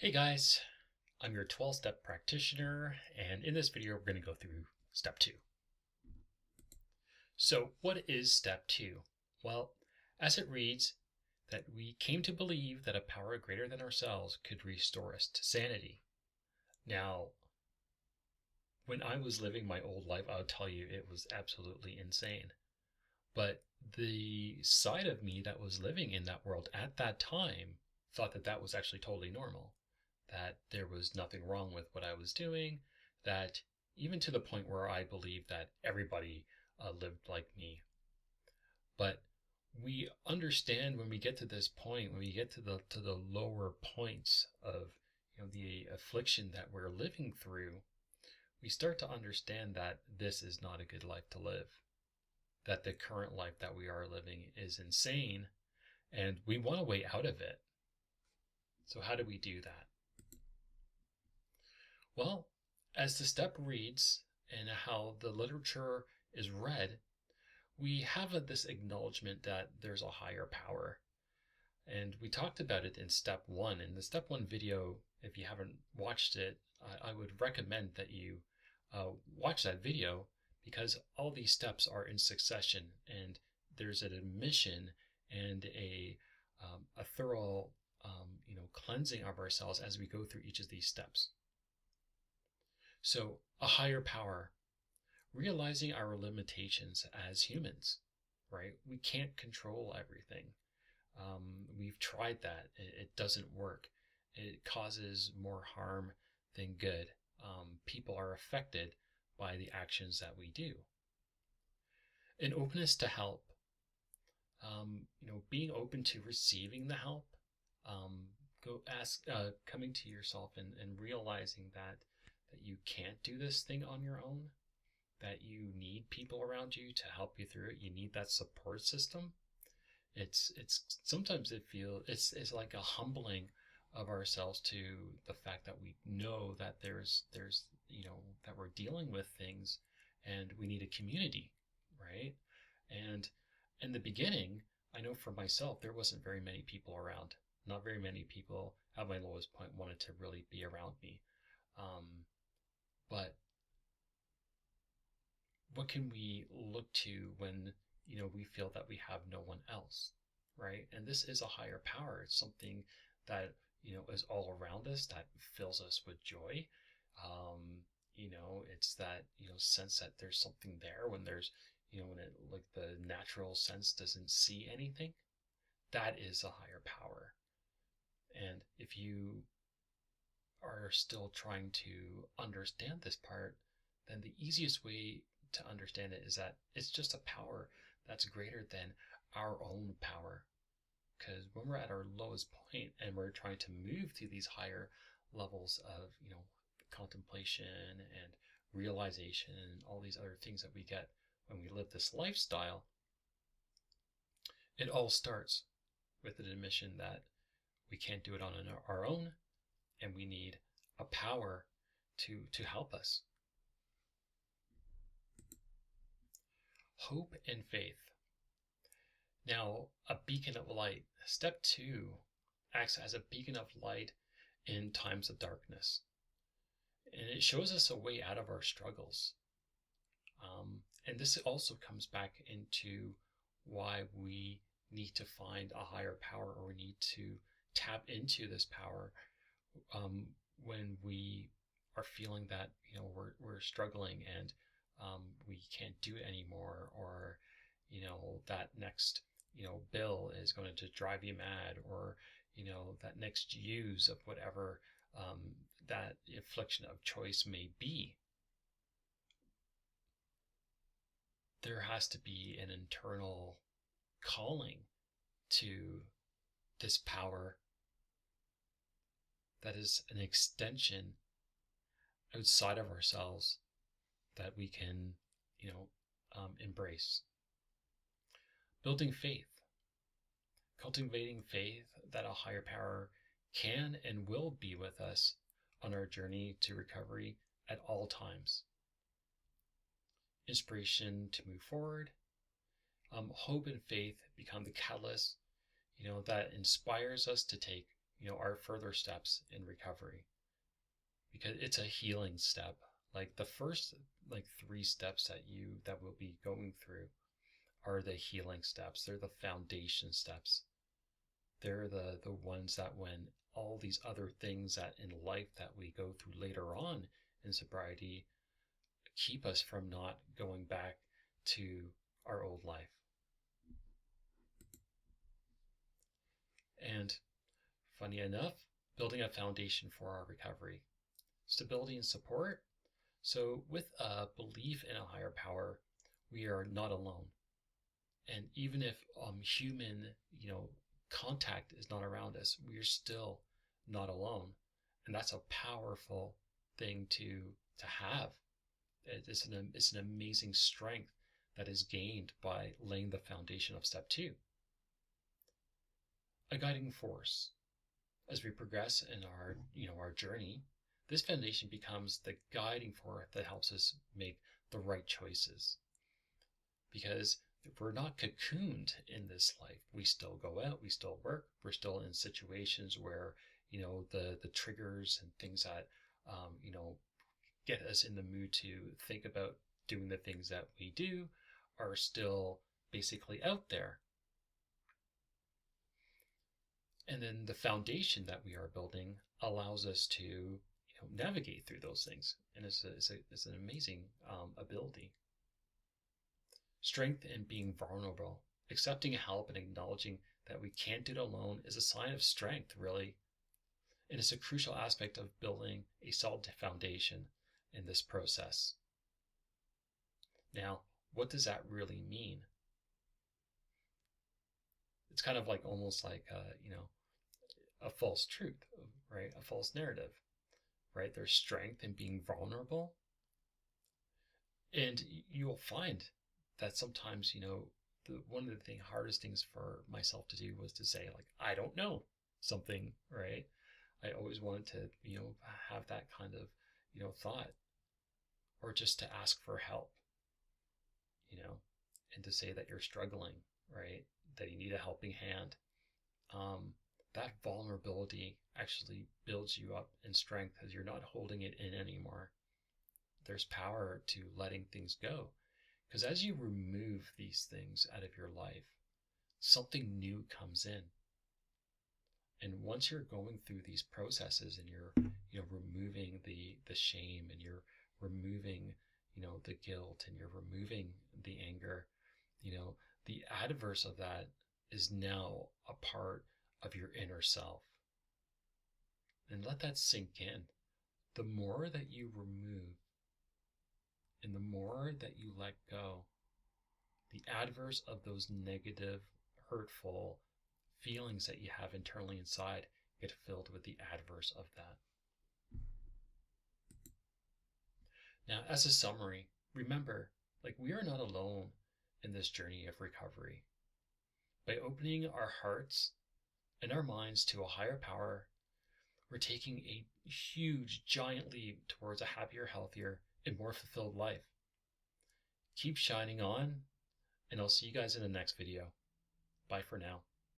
Hey guys, I'm your 12-step practitioner, and in this video, we're going to go through step 2. So, what is step 2? Well, as it reads, that we came to believe that a power greater than ourselves could restore us to sanity. Now, when I was living my old life, I'll tell you it was absolutely insane. But the side of me that was living in that world at that time thought that that was actually totally normal, that there was nothing wrong with what I was doing, that even to the point where I believed that everybody lived like me. But we understand when we get to this point, when we get to the lower points of the affliction that we're living through, we start to understand that this is not a good life to live, that the current life that we are living is insane, and we want a way out of it. So how do we do that? Well, as the step reads and how the literature is read, we have this acknowledgement that there's a higher power. And we talked about it in step 1. In the step 1 video, if you haven't watched it, I would recommend that you watch that video, because all these steps are in succession, and there's an admission and a thorough cleansing of ourselves as we go through each of these steps. So, a higher power, realizing our limitations as humans, right? We can't control everything. We've tried that. It doesn't work. It causes more harm than good. People are affected by the actions that we do. An openness to help, being open to receiving the help, coming to yourself and realizing that you can't do this thing on your own, that you need people around you to help you through it. You need that support system. It's sometimes it's like a humbling of ourselves to the fact that we know that there's that we're dealing with things and we need a community, right? And in the beginning, I know for myself, there wasn't very many people around. Not very many people at my lowest point wanted to really be around me. But what can we look to when we feel that we have no one else, right? And this is a higher power. It's something that is all around us, that fills us with joy. It's that sense that there's something there when there's when it, like, the natural sense doesn't see anything. That is a higher power. And if you are still trying to understand this part, then the easiest way to understand it is that it's just a power that's greater than our own power. Because when we're at our lowest point and we're trying to move to these higher levels of contemplation and realization and all these other things that we get when we live this lifestyle, it all starts with an admission that we can't do it on our own, and we need a power to help us. Hope and faith. Now, a beacon of light. Step 2 acts as a beacon of light in times of darkness. And it shows us a way out of our struggles. And this also comes back into why we need to find a higher power, or we need to tap into this power when we are feeling that we're struggling and we can't do it anymore, or that next bill is going to drive you mad, or that next use of whatever that affliction of choice may be. There has to be an internal calling to this power that is an extension outside of ourselves that we can embrace. Building faith, cultivating faith that a higher power can and will be with us on our journey to recovery at all times. Inspiration to move forward. Hope and faith become the catalyst, that inspires us to take, our further steps in recovery, because it's a healing step. Like the first like 3 steps that we'll be going through are the healing steps. They're the foundation steps. They're the ones that when all these other things that in life that we go through later on in sobriety keep us from not going back to our old life. And funny enough, building a foundation for our recovery, stability and support. So with a belief in a higher power, we are not alone. And even if human, contact is not around us, we are still not alone. And that's a powerful thing to have. It's an amazing strength that is gained by laying the foundation of step 2. A guiding force. As we progress in our journey, this foundation becomes the guiding force that helps us make the right choices. Because if we're not cocooned in this life, we still go out, we still work, we're still in situations where, the triggers and things that, get us in the mood to think about doing the things that we do are still basically out there. And then the foundation that we are building allows us to navigate through those things. And it's an amazing ability. Strength in being vulnerable. Accepting help and acknowledging that we can't do it alone is a sign of strength, really. And it's a crucial aspect of building a solid foundation in this process. Now, what does that really mean? It's kind of like almost like a false truth, right? A false narrative, right? There's strength in being vulnerable. And you'll find that sometimes, one of the hardest things for myself to do was to say, like, I don't know something, right? I always wanted to, have that kind of, thought, or just to ask for help, and to say that you're struggling, right? That you need a helping hand. That vulnerability actually builds you up in strength because you're not holding it in anymore. There's power to letting things go. Because as you remove these things out of your life, something new comes in. And once you're going through these processes and you're removing the shame, and you're removing, the guilt, and you're removing the anger, the adverse of that is now a part of your inner self. And let that sink in. The more that you remove and the more that you let go, the adverse of those negative, hurtful feelings that you have internally inside get filled with the adverse of that. Now, as a summary, remember, we are not alone in this journey of recovery. By opening our hearts and our minds to a higher power, we're taking a huge, giant leap towards a happier, healthier, and more fulfilled life. Keep shining on, and I'll see you guys in the next video. Bye for now.